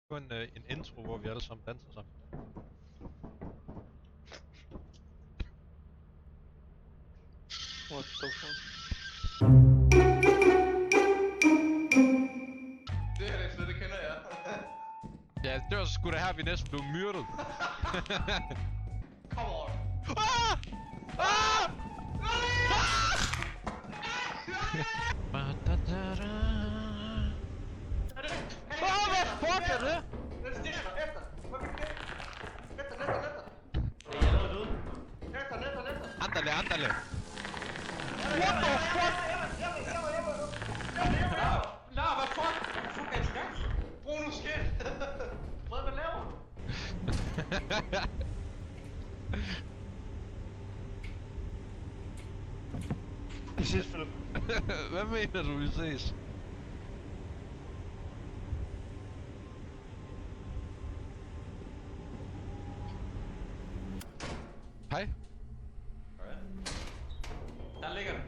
På en intro, hvor vi alle sammen danser sammen. What the fuck? Det her det slet ikke kender jeg. Ja, det var sgu da her, vi næsten blev myrdet. Come on. Ah! Ah! Hvad fuck er det? Den stiger dig efter. Hvad kan det? Efter. Er jeg allerede død? Efter. Andale. What the fuck? Nej, hvad fuck? Hvad fuck er det i gang i? Brug nu shit. Hvad laver du? Vi ses, Philip. Hvad mener du, vi ses? Hej. Der ligger den.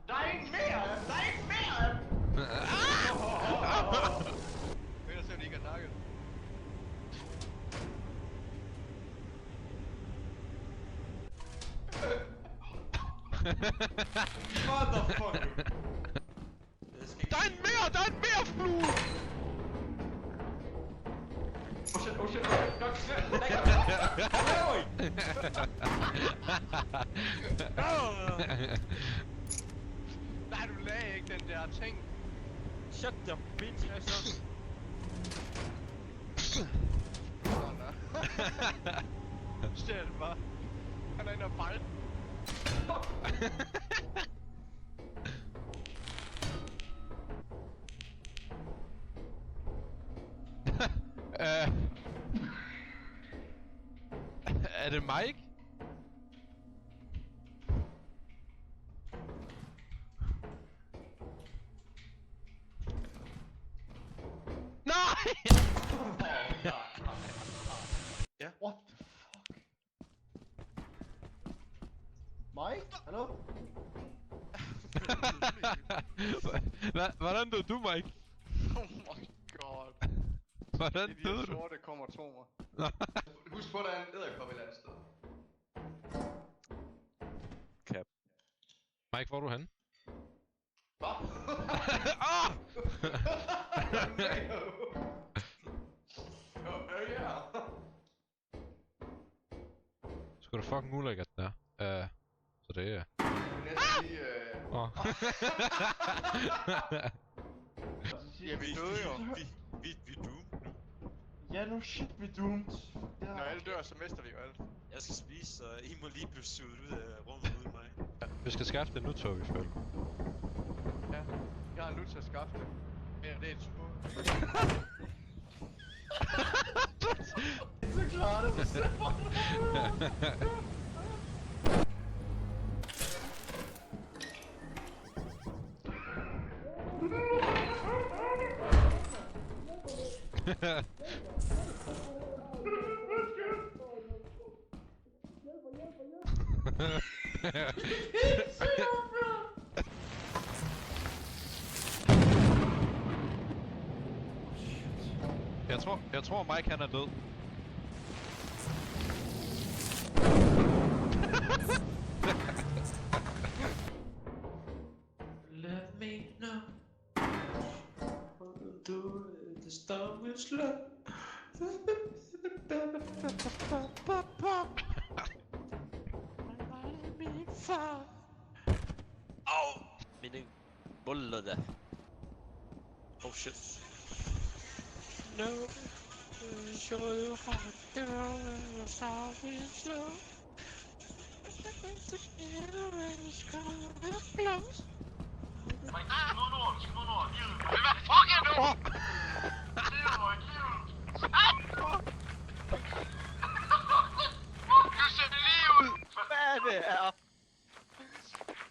Der er ikke mere! Ved du se, om de ikke har nakket? Motherfucker! Der er en mere flue! Oh shit, godt slet! Hvad laver I? Nej, du lagde ikke den der ting. Shut the bitch ass up. Shit, hva'? Han er inde og fejl. Er det Mike? Nej! Ja. What the fuck? Mike? Hallo? Hvordan døde du, Mike? Oh my god. Hvordan Det er døde de du? sorte kommer og tog mig. Husk på, der er en edderkop et eller andet sted. Cap. Mike, hvor er du henne? Hvad? Ah! Ja. Sgu da fucking ulækkert, der. Så det er... Næsten lige, Åh. Ja, vi døde jo. Vi er doomed nu. Ja, no shit, vi er doomed. Ja. Når alle dør, så mister vi jo alt. Jeg skal spise, så I må lige blive suget ud af rummet uden mig. Vi skal skaffe det nu, tog vi følge. Ja. Jeg har nu til at skaffe det. Mere det er et små. Så klarer det sig. Jeg tror Mike han er død. Let me know. What to do the storm will slow. Au! Mine buller der. Oh shit. No. Show you how to do the storm will slow. Hvad fuck er du? Du ser lige ud! Hvad er det her?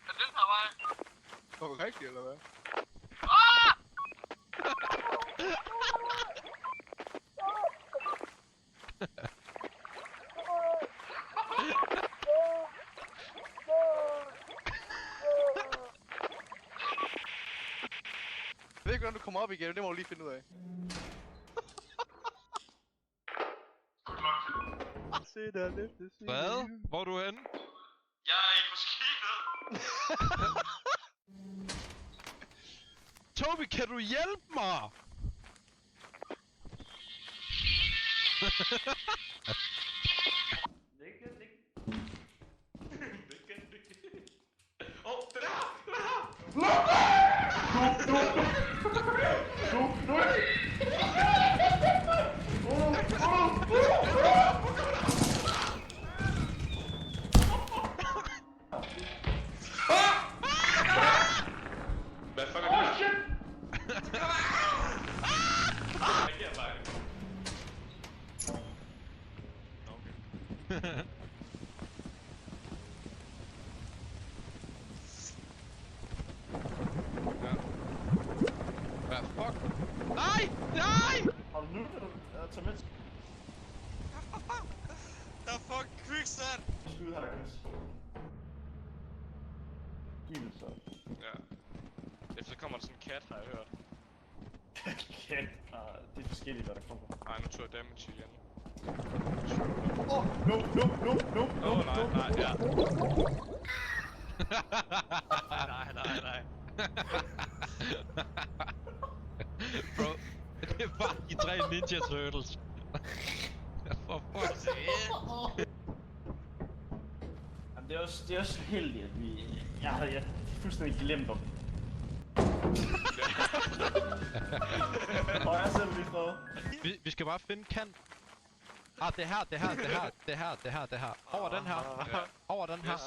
Er den her vej? Er du rigtig, eller hvad? Jeg ved ikke, hvordan du kommer op igen, det må du lige finde ud af. det der løftes. Hvad? Hvor er du henne? Jeg er ikke på skibet. Toby, kan du hjælpe mig? Åh, den her! Hvad fuck er det? Shit! Jeg giver bare det. Okay. Hvad fuck? Nej! Nej! Har du nu tage med? Der er fucking quicksand! Skud her, Chris. Helt så. Ja. Efter kommer der sådan en kat, har jeg hørt. Kæft. Det er forskelligt, hvad der kommer. Ej, nu tog jeg damage igen. No, Nej, ja. Nej. Bro, det er bare de 3 Ninja Turtles. For fuck. Jamen, det er også heldigt, at vi... Jeg har fuldstændig glemt om. Og jeg selv lige stået. Vi skal bare finde kant. Det her. Over den her. Ja. Over den her.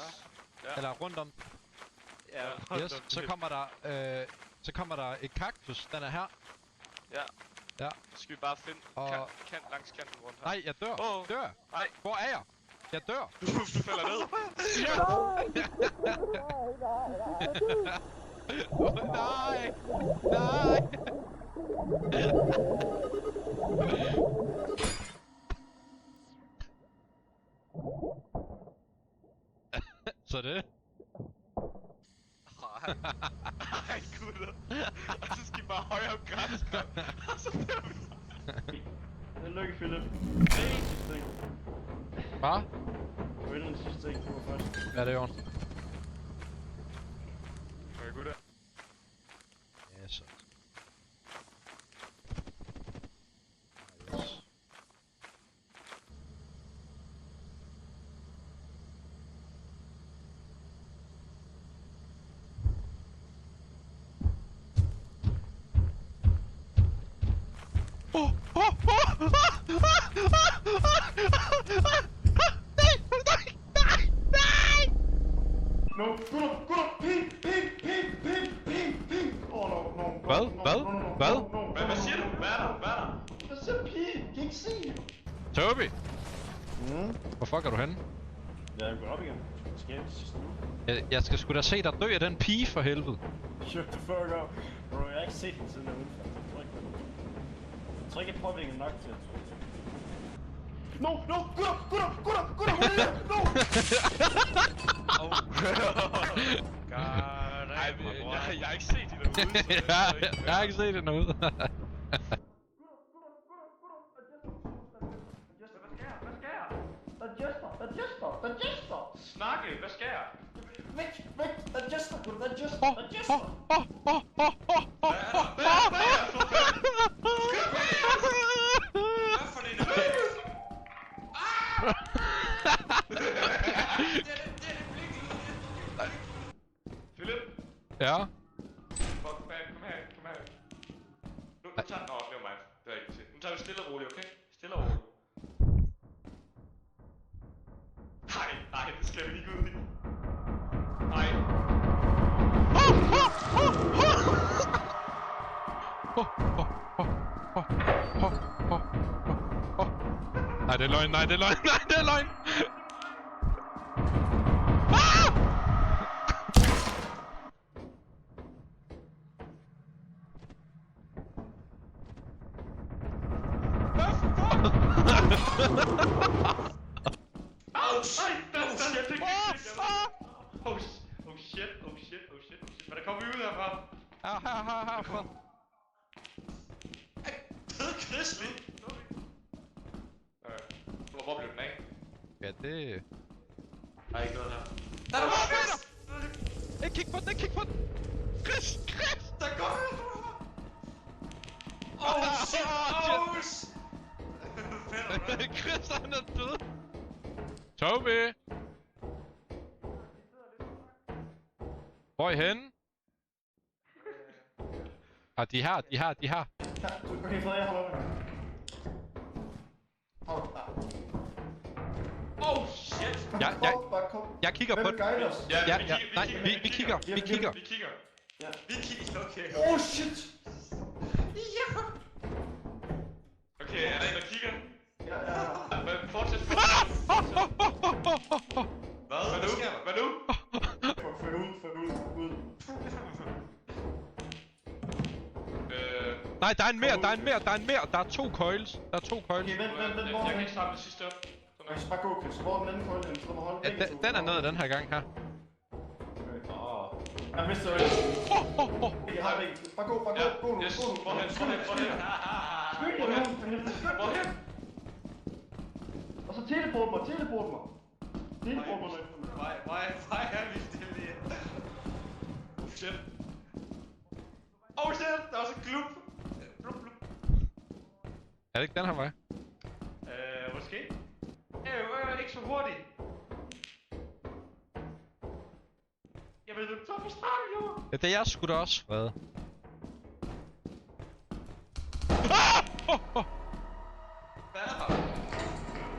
Ja. Eller rundt om. Ja, Yes, så kommer der et kaktus, den er her. Ja. Ja. Så skal vi bare finde Og- kant langs kanten rundt her. Nej, jeg dør. Åh. Dør. Nej. Hvor er jeg? Jeg dør. Du falder ned. Nej. Nej. Så det? Ej, gutter. Og så skal vi bare højere op græsskræt. Og så dør vi. Det er lykke, Philip. Sidste ting. Hvad? Du er den sidste ting, du var først. Ja, det er jo. Okay, gutter. Ja, så. No, gutter, ping! Oh, no. Hvad? Hvad siger du? Hvad er der? Hvad siger pige? Kan ikke se? Toby! Hvor fuck er du henne? Jeg går op igen. Skal jeg sidste uge? Jeg skal sgu da se dig dø af den pige for helvede. Shut the fuck up. Bro, jeg har ikke set den siden jeg udfald. Jeg tror ikke, jeg påvirker nok til at tro. No, gutter, hvor er det? No! Ej, jeg har ikke set de derude. Jeg har ikke set det noget. Hvad sker der? Der er Jesper! Snakke, hvad sker der? Væk! Der er Jesper, gutter, der er Jesper! Hvad er der? Hvad for en event? Philip? Ja? Fuck, kom her. Nu tager den over, det var mig. Det er ikke til. Nu tager vi stille og roligt, okay? Stille og roligt. Nej, det skal vi ikke ud i. Nej. Nej, det er løgn, nej, det er løgn! Oh shit. Men der kommer vi ud herfra. Her. Grizzly! Hvor blev den af? Ja, det... Der er ikke noget her. Der er Chris! Ikke kig på den, ikke kig på den! Chris! Chris! Der går Oh shit! Oh shit! Chris, han er død! Toby! Hvor er I henne? Ah, de her. Ja, okay, Frederik, jeg holder med. Oh shit! Bare kom. Jeg kigger på Hvem den. vil guide os? Ja, nej, vi kigger. Vi kigger. Ja. Vi kigger, okay. Oh shit! Okay, er der en, der kigger? Ja. Men fortsæt. Hvad nu? Før ud. Nej, der er en mere. Der er 2 coils. Okay, vent, hvor Jeg er kan den? ikke samle sidste op. Jeg skal bare gå, Chris. Hvor er den anden kolde? Så må holde Ja, begge to. den er nede den her gang her. Jeg mister øjne. Jeg har begge. Bare gå nu. Yes, Gå nu. hvorhen? Hvorhen? Og så teleport mig. Teleport mig. Why er vi stille lige? Shit. Oh shit, der er også en klub. Blub. Er det ikke den her vej? Måske. Ikke så hurtigt. Jeg ved, du er på stranden, jo. Ja, det er jeg sgu da også, Frede. Hvad er der?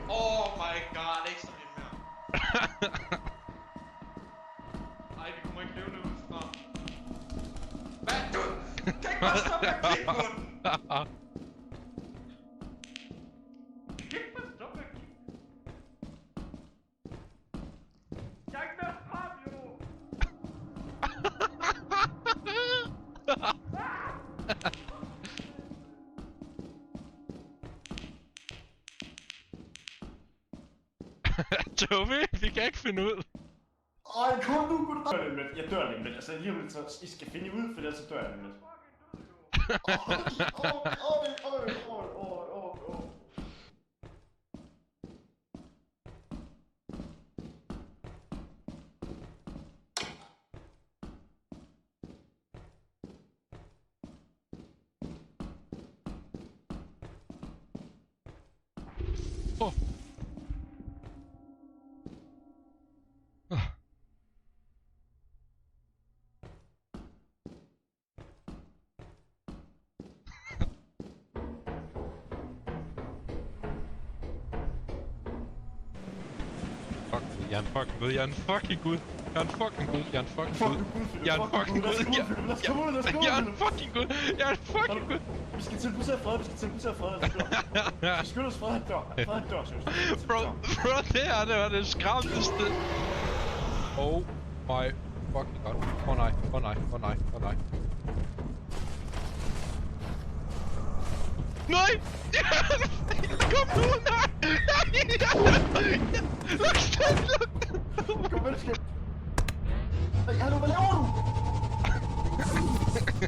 Oh my god, ikke så lidt mere. Ej, vi kommer ikke levende udefra. Hvad? Du kan ikke bare stoppe at kigge på den. Kig på den, stop at kigge. Jeg er ikke mere frem, jo. Toby, vi kan ikke finde ud. Ej, kom nu. Jeg dør lige med. Altså lige om lidt, så I skal finde ud, for ellers så dør jeg lige med. Åh. Jeg er en fucking gud, jeg er en fucking gud. Jeg er en fucking gud, jeg er en fucking gud. Jeg er en fucking gud, jeg er en fucking gud. Jeg er en fucking gud. Vi skal tilbudsere Frederik, Vi skylder os Frederik dør. Frederik dør, seriøst. Bro, det her, det var det skræmmeste. Oh my fucking god. Åh nej. Nej! Kom nu, nej! Luk den! Kom, vel,